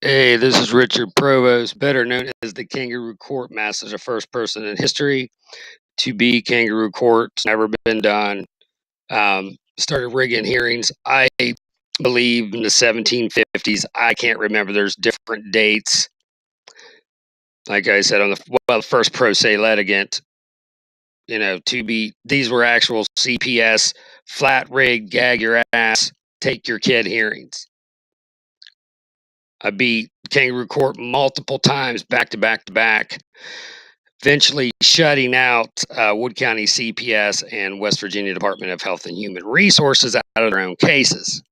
Hey, this is Richard Provost, better known as the Kangaroo Court Master, the first person in history to be Kangaroo Court. It's never been done. Started rigging hearings, I believe, in the 1750s. I can't remember. There's different dates. Like I said, the first pro se litigant, these were actual CPS, flat rig, gag your ass, take your kid hearings. I beat Kangaroo Court multiple times, back to back to back, eventually shutting out Wood County CPS and West Virginia Department of Health and Human Resources out of their own cases.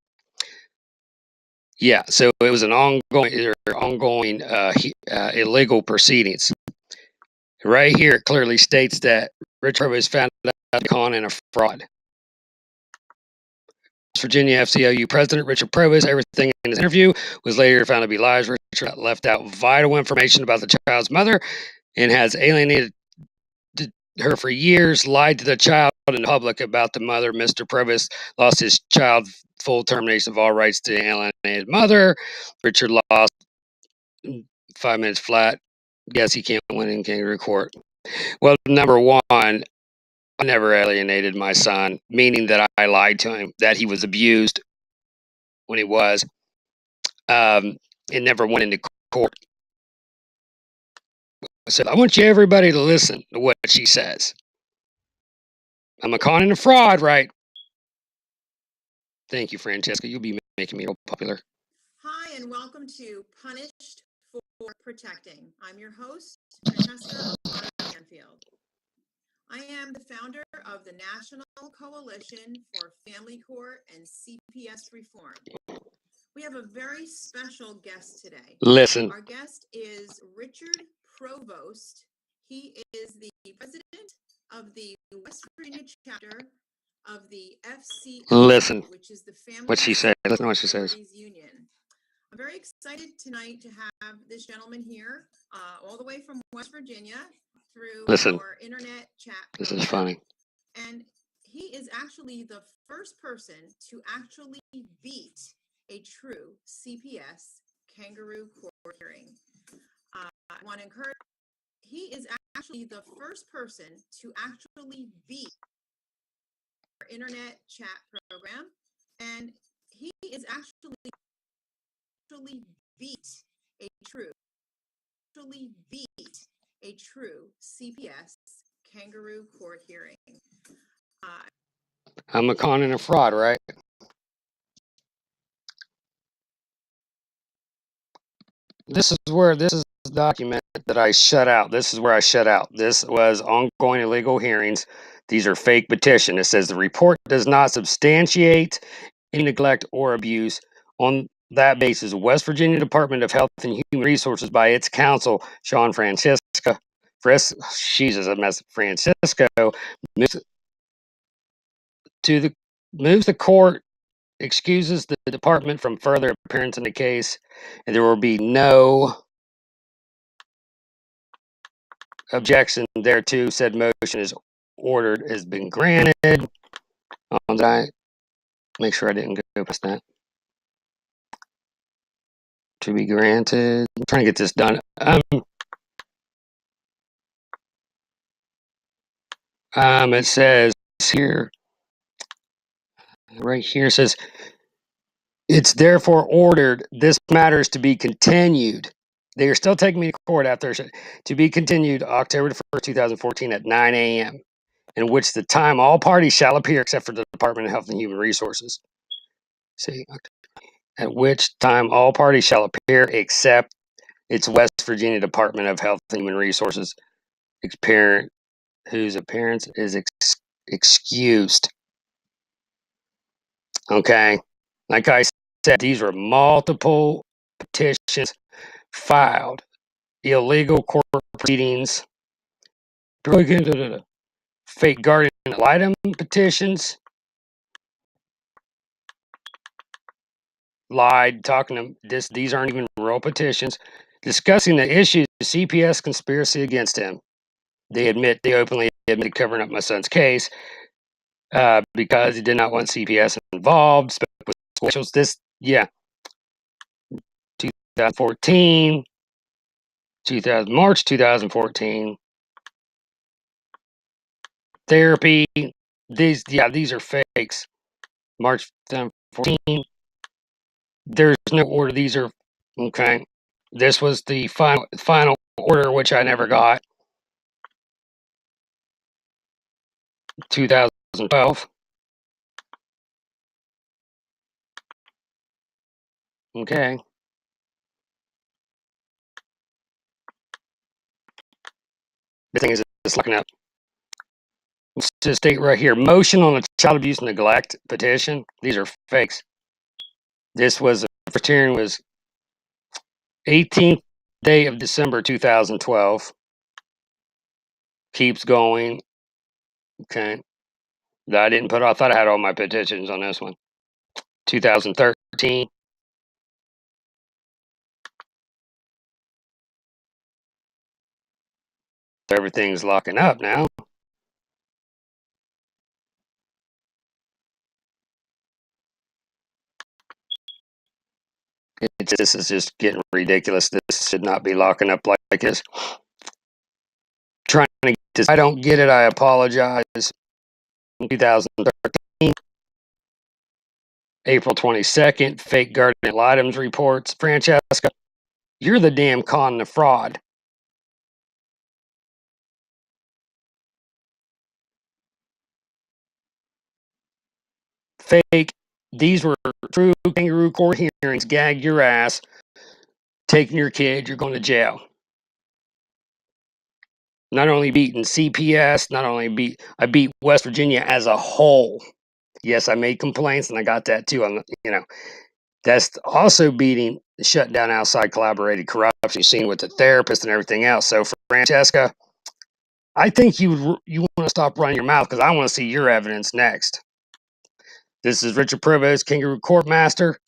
Yeah, so it was an ongoing illegal proceedings. Right here, it clearly states that Richard Provost found out con and a fraud. West Virginia FCLU President Richard Provost, everything in his interview was later found to be lies. Richard left out vital information about the child's mother and has alienated her for years, lied to the child in public about the mother. Mr. Provost lost his child, full termination of all rights to the alienated mother. Richard lost 5 minutes flat. Guess he can't win in Kangaroo Court. Well, number one, I never alienated my son, meaning that I lied to him, that he was abused when he was, and never went into court. So I want everybody to listen to what she says. I'm a con and a fraud, right? Thank you, Francesca. You'll be making me real popular. Hi, and welcome to Punished for Protecting. I'm your host, Francesca Amato-Scamfiled. I am the founder of the National Coalition for Family Court and CPS Reform. We have a very special guest today. Listen. Our guest is Richard Provost. He is the president of the West Virginia chapter of the FCL, Listen. which is the Family What she said. Listen to what she says. Union. I'm very excited tonight to have this gentleman here, all the way from West Virginia, through our internet chat. This is funny. And he is actually the first person to actually beat a true CPS Kangaroo Court hearing. I want to encourage. He is actually the first person to actually beat our internet chat program, and he is actually beat a true CPS Kangaroo Court hearing. I'm a con and a fraud, right? This is the document that I shut out. This is where I shut out. This was ongoing illegal hearings. These are fake petition. It says the report does not substantiate any neglect or abuse. On that basis, West Virginia Department of Health and Human Resources, by its counsel, Sean Francesca, Francesco, moves the court, excuses the department from further appearance in the case, and there will be no objection thereto. Said motion is ordered, has been granted. Did I make sure I didn't go past that? To be granted. I'm trying to get this done. It says here, right here, it says, it's therefore ordered this matter is to be continued. They are still taking me to court after to be continued October 1st, 2014 at 9 a.m., in which the time all parties shall appear except for the Department of Health and Human Resources. See, at which time all parties shall appear except its West Virginia Department of Health and Human Resources, whose appearance is excused. Okay, like I said, these were multiple petitions filed, illegal court proceedings, fake guardian ad litem petitions, lied, talking to this. These aren't even real petitions, discussing the issues of CPS conspiracy against him. They openly admitted covering up my son's case because he did not want CPS involved. 2014, March 2014. Therapy. These are fakes. March 2014. There's no order. These are okay. This was the final order, which I never got. 2012. Okay. The thing is, it's looking up. It's to state right here, motion on a child abuse neglect petition. These are fakes. This was, the first hearing was 18th day of December 2012. Keeps going. Okay. I didn't put, I thought I had all my petitions on this one. 2013. Everything's locking up now. This is just getting ridiculous. This should not be locking up like this. Trying to get this. I don't get it. I apologize. 2013. April 22nd. Fake guardian items reports. Francesca, you're the damn con, the fraud. Fake. These were true Kangaroo Court hearings. Gag your ass. Taking your kid. You're going to jail. Not only beating CPS, I beat West Virginia as a whole. Yes, I made complaints, and I got that too. That's also beating, shut down outside collaborated corruption you've seen with the therapist and everything else. So, for Francesca, I think you want to stop running your mouth, because I want to see your evidence next. This is Richard Provost, Kangaroo Court Master.